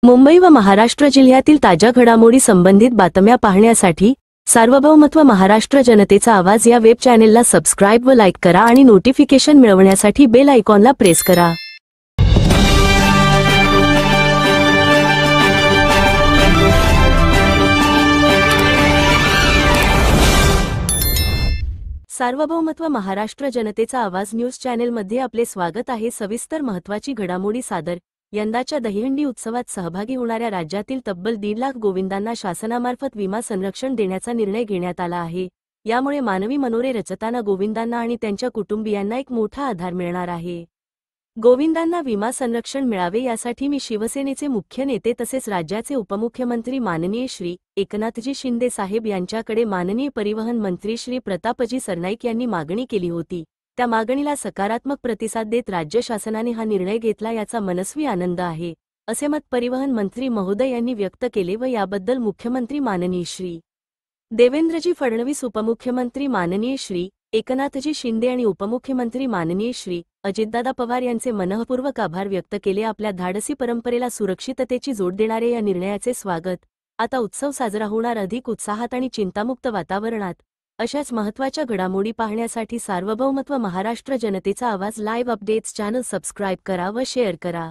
मुंबई व महाराष्ट्र जिल्ह्यातील ताज्या घडामोडी संबंधित बातम्या पाहण्यासाठी सार्वभौमत्व महाराष्ट्र जनतेचा आवाज या वेब चॅनेलला सबस्क्राइब व लाईक करा आणि नोटिफिकेशन मिळवण्यासाठी बेल आयकॉनला प्रेस करा। सार्वभौमत्व महाराष्ट्र जनतेचा आवाज न्यूज चॅनेलमध्ये आपले स्वागत आहे। सविस्तर महत्त्वाची घडामोडी सादर। यंदाच्या दहीहंडी उत्सवात सहभागी होणाऱ्या राज्यातील तब्बल 1.5 लाख गोविंदांना शासनामार्फत विमा संरक्षण देण्याचा निर्णय घेण्यात आला आहे। यामुळे मानवी मनोरे रचताना गोविंदांना आणि त्यांच्या कुटुंबियांना एक मोठा आधार मिळणार आहे। गोविंदांना विमा संरक्षण मिळावे यासाठी मी शिवसेनेचे मुख्य नेते तसेच राज्याचे उपमुख्यमंत्री माननीय श्री एकनाथजी शिंदे साहेब यांच्याकडे माननीय परिवहन मंत्री श्री प्रतापजी सरनाईक यांनी मागणी केली होती। त्या मागणीला सकारात्मक प्रतिसाद देत राज्य शासनाने हा निर्णय घेतला याचा मनस्वी आनंद आहे, असे मत परिवहन मंत्री महोदय यांनी व्यक्त केले व याबद्दल मुख्यमंत्री माननीय श्री देवेंद्रजी फडणवीस, उपमुख्यमंत्री माननीय श्री एकनाथजी शिंदे आणि उपमुख्यमंत्री माननीय श्री अजितदादा पवार यांचे मनःपूर्वक आभार व्यक्त केले। आपल्या धाडसी परंपरेला सुरक्षिततेची जोड देणारे या निर्णयाचे स्वागत। आता उत्सव साजरा होणार अधिक उत्साहात आणि चिंतामुक्त वातावरणात। अशाच महत्त्वाच्या घडामोडी पाहण्यासाठी सार्वभौमत्व महाराष्ट्र जनतेचा आवाज लाईव्ह अपडेट्स चॅनल सबस्क्राइब करा व शेअर करा।